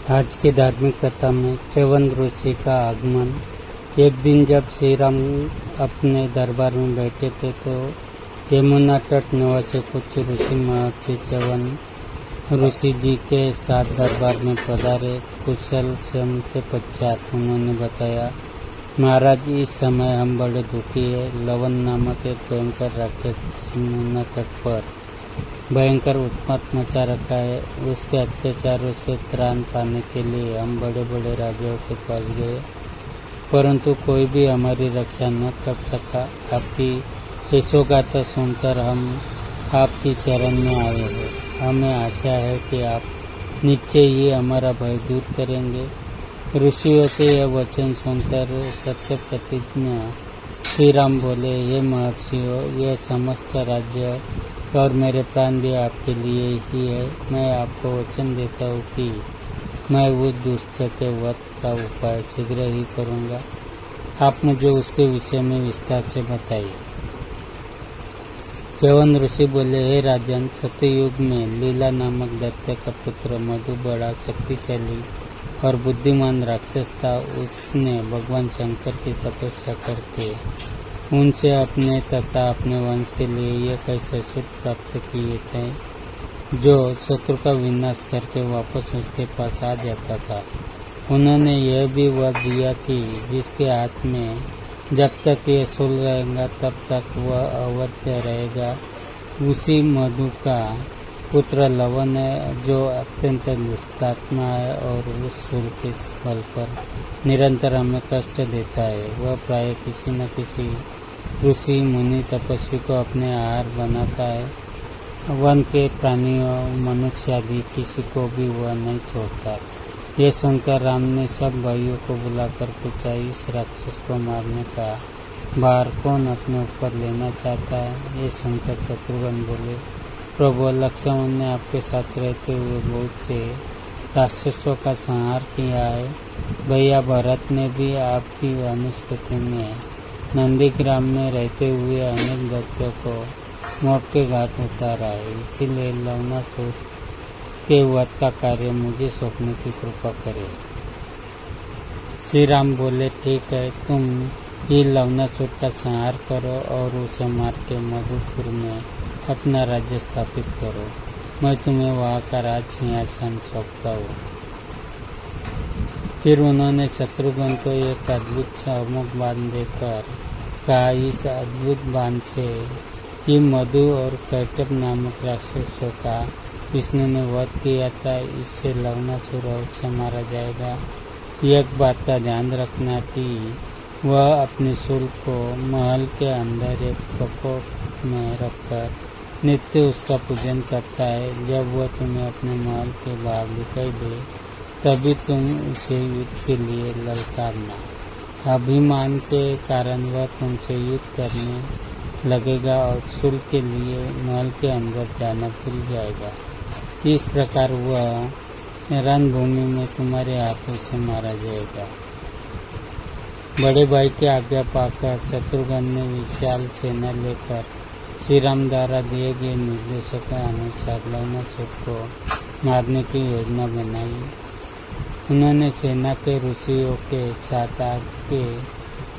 आज की धार्मिक कथा में च्यवन ऋषि का आगमन। एक दिन जब श्री राम अपने दरबार में बैठे थे तो यमुना तट निवासी कुछ ऋषि महर्षि च्यवन ऋषि जी के साथ दरबार में पधारे। कुशल क्षम के पश्चात उन्होंने बताया, महाराज, इस समय हम बड़े दुखी है। लवन नामक एक भयंकर राक्षस यमुना तट पर भयंकर उत्पात मचा रखा है। उसके अत्याचारों से त्राण पाने के लिए हम बड़े बड़े राजाओं के पास गए, परंतु कोई भी हमारी रक्षा न कर सका। आपकी यशोगाथा सुनकर हम आपकी शरण में आए हैं। हमें आशा है कि आप निश्चय ही हमारा भय दूर करेंगे। ऋषियों के यह वचन सुनकर सत्य प्रतिज्ञा श्री राम बोले, हे महर्षियों, यह समस्त राज्य और मेरे प्राण भी आपके लिए ही है। मैं आपको वचन देता हूँ कि मैं उस दुष्ट के वध का उपाय शीघ्र ही करूँगा। आप मुझे उसके विषय में विस्तार से बताइए। च्यवन ऋषि बोले, हे राजन, सत्ययुग में लीला नामक दैत्य का पुत्र मधु बड़ा शक्तिशाली और बुद्धिमान राक्षस था। उसने भगवान शंकर की तपस्या करके उनसे अपने तथा अपने वंश के लिए एक ऐसे सुख प्राप्त किए थे जो शत्रु का विनाश करके वापस उसके पास आ जाता था। उन्होंने यह भी वर दिया कि जिसके हाथ में जब तक ये शूल रहेगा तब तक वह अवध्य रहेगा। उसी मधु का पुत्र लवन है जो अत्यंत दुष्टात्मा है और उस शूल के बल पर निरंतर हमें कष्ट देता है। वह प्राय किसी न किसी ऋषि मुनि तपस्वी को अपने आहार बनाता है। वन के प्राणियों, मनुष्य आदि किसी को भी वह नहीं छोड़ता। यह सुनकर राम ने सब भाइयों को बुलाकर पूछा, इस राक्षस को मारने का भार कौन अपने ऊपर लेना चाहता है? ये सुनकर शत्रुघ्न बोले, प्रभु, लक्ष्मण ने आपके साथ रहते हुए बहुत से राक्षसों का संहार किया है। भैया भरत ने भी आपकी अनुस्मृति में नंदीग्राम में रहते हुए अनेक दैत्यों को मौत के घाट उतारा है। इसीलिए लवणासुर के वध का कार्य मुझे सौंपने की कृपा करें। श्री राम बोले, ठीक है, तुम ही लवणासुर का संहार करो और उसे मार के मधुपुर में अपना राज्य स्थापित करो। मैं तुम्हें वहाँ का राज सिंहासन सौंपता हूँ। फिर उन्होंने शत्रुघ्न को एक अद्भुत चाबुक बांध देकर कहा, इस अद्भुत बांध से ही मधु और कैटभ नामक राक्षसों का विष्णु ने वध किया था। इससे लवणासुर अवश्य मारा जाएगा। एक बात का ध्यान रखना कि वह अपने शूल को महल के अंदर एक प्रकोप में रखकर नित्य उसका पूजन करता है। जब वह तुम्हें अपने महल के बाहर दिखाई दे तभी तुम उसे युद्ध के लिए ललकारना। अभिमान के कारण वह तुमसे युद्ध करने लगेगा और शूल के लिए महल के अंदर जाना भूल जाएगा। इस प्रकार वह रणभूमि में तुम्हारे हाथों से मारा जाएगा। बड़े भाई की आज्ञा पाकर शत्रुघ्न ने विशाल सेना लेकर श्री राम द्वारा दिए गए निर्देशों के अनुसार लवणासुर को मारने की योजना बनाई। उन्होंने सेना के ऋषियों के साथ आगे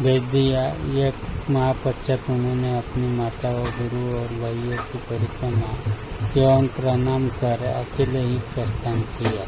भेज दिया। एक माह पश्चात उन्होंने अपनी माताओं, गुरु और भाइयों की परिक्रमा एवं प्रणाम कर अकेले ही प्रस्थान किया।